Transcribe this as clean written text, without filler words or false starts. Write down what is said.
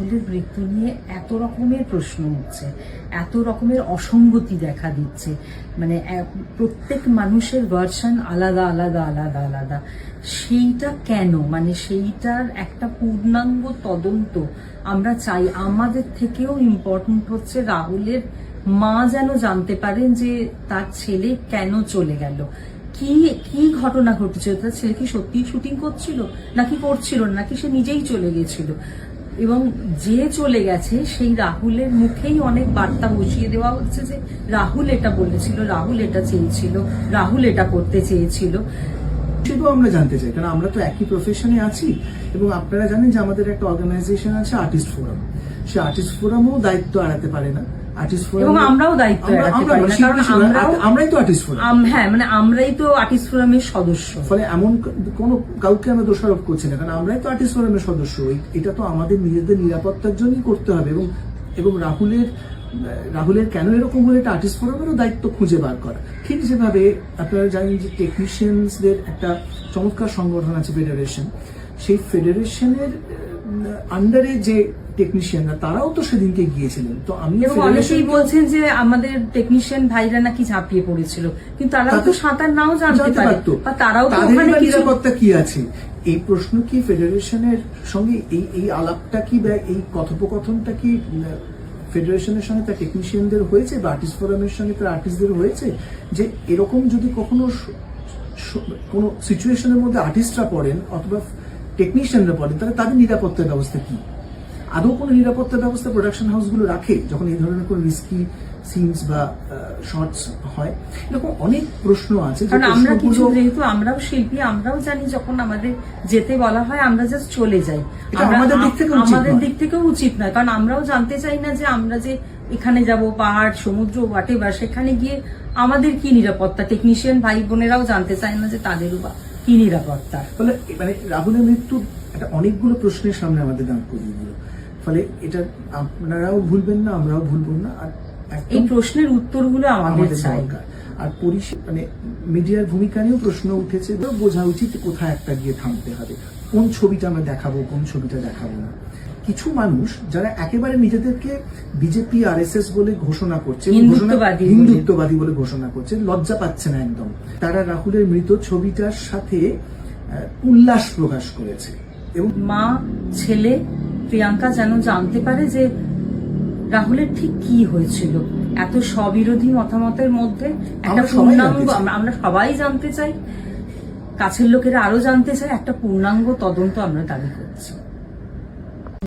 রাহুলের মৃত্যু নিয়ে এত রকমের প্রশ্ন উঠছে, এত রকমের অসঙ্গতি দেখা দিচ্ছে, মানে প্রত্যেক মানুষের ভার্সন আলাদা আলাদা আলাদা আলাদা। সেইটা কেন, মানে সেইটার একটা পূর্ণাঙ্গ তদন্ত আমরা চাই। আমাদের থেকেও ইম্পর্টেন্ট হচ্ছে রাহুলের মা যেন জানতে পারেন যে তার ছেলে কেন চলে গেল, কি কি ঘটনা ঘটেছিল, তার ছেলে কি সত্যিই শুটিং করছিল নাকি করছিল না, নাকি সে নিজেই চলে গেছিল। এবং যে চলে গেছে সেই রাহুলের মুখেই অনেক বার্তা বসিয়ে দেওয়া হচ্ছে যে রাহুল এটা বলেছিল, রাহুল এটা চেয়েছিল, রাহুল এটা করতে চেয়েছিল। সেটাও আমরা জানতে চাই, কারণ আমরা তো একই প্রফেশনে আছি। এবং আপনারা জানেন যে আমাদের একটা অর্গানাইজেশন আছে আর্টিস্ট ফোরাম, সে আর্টিস্ট ফোরামও দায়িত্ব এড়াতে পারে না। আর্টিস্ট ফোরাম এবং আমরাও দায়িত্ব এড়াতে পারি না, কারণ আমরাই তো আর্টিস্ট ফোরাম। হ্যাঁ, মানে আমরাই তো আর্টিস্ট ফোরামের সদস্য। ফলে এমন কোনো কাউকে আমরা দোষারোপ করছি না, কারণ আমরাই তো আর্টিস্ট ফোরামের সদস্য। এটা তো আমাদের নিজেদের নিরাপত্তার জন্যই করতে হবে। এবং রাহুলের কেন এরকম হলে এটা আর্টিস্ট ফোরামেরও দায়িত্ব খুঁজে বার করা। ঠিক যেভাবে আপনারা জানেন যে টেকনিশিয়ানসদের একটা চমৎকার সংগঠন আছে ফেডারেশন, সেই ফেডারেশনের আন্ডারে যে টেকনিশিয়ানরা তারাও তো সেদিনকে গিয়েছিলেন। তো আমি অনেকেই বলছেন যে আমাদের টেকনিশিয়ান ভাইরা নাকি ঝাঁপিয়ে পড়েছিল, কিন্তু তারাও তো সাঁতার নাও জানতে পারতো, বা তারাও তো ওখানে নিরাপত্তা কি আছে, এই প্রশ্ন কি ফেডারেশনের সঙ্গে এই আলাপটা কি বা এই কথোপকথনটা কি ফেডারেশনের সঙ্গে তার টেকনিশিয়ানদের হয়েছে বা আর্টিস্ট ফোরামের সঙ্গে তার আর্টিস্টদের হয়েছে, যে এরকম যদি কখনো কোনো সিচুয়েশনের মধ্যে আর্টিস্টরা পড়েন অথবা টেকনিশিয়ানরা পড়েন, তাহলে তাদের নিরাপত্তার ব্যবস্থা কি? আদৌ কোনো নিরাপত্তা ব্যবস্থা প্রোডাকশন হাউসগুলো রাখে যখন এই ধরনের কোনো রিস্কি সিনস বা শর্টস হয়? এরকম অনেক প্রশ্ন আছে। কারণ আমরা কিছু, যেহেতু আমরাও শিল্পী, আমরাও জানি যখন আমাদের যেতে বলা হয় আমরা জাস্ট চলে যাই। আমাদের দিক থেকেও উচিত নয়, কারণ আমরাও জানতে চাই না যে আমরা যে এখানে যাব, পাহাড় সমুদ্র হোয়াটেভার, সেখানে গিয়ে আমাদের কি নিরাপত্তা। টেকনিশিয়ান ভাই বোনেরাও জানতে চায় না যে তাদেরও বা কি নিরাপত্তা। ফলে মানে রাহুলের মৃত্যু একটা অনেকগুলো প্রশ্নের সামনে আমাদের দাঁড় করিয়ে দিল। ফলে এটা আপনারাও ভুলবেন না, আমরাও ভুলবো না। আর এই প্রশ্নের উত্তরগুলো আমাদের দরকার। আর মানে মিডিয়ার ভূমিকা নিয়েও প্রশ্ন উঠেছে, বোঝা উচিত কোথায় একটা গিয়ে থামতে হবে, কোন ছবিটা আমরা দেখাবো, কোন ছবিটা দেখাবো না। কিছু মানুষ যারা একেবারে নিজেদেরকে বিজেপি আরএসএস বলে ঘোষণা করছে, হিন্দুত্ববাদী বলে ঘোষণা করছে, লজ্জা পাচ্ছে না একদম, তারা রাহুলের মৃত ছবিটার সাথে উল্লাস প্রকাশ করেছে। এবং মা ছেলে প্রিয়াঙ্কা যেন জানতে পারে যে রাহুলের ঠিক কি হয়েছিল। এত স্ববিরোধী মতামতের মধ্যে একটা পূর্ণাঙ্গ, আমরা সবাই জানতে চাই, কাছের লোকেরা আরো জানতে চাই, একটা পূর্ণাঙ্গ তদন্ত আমরা দাবি করি।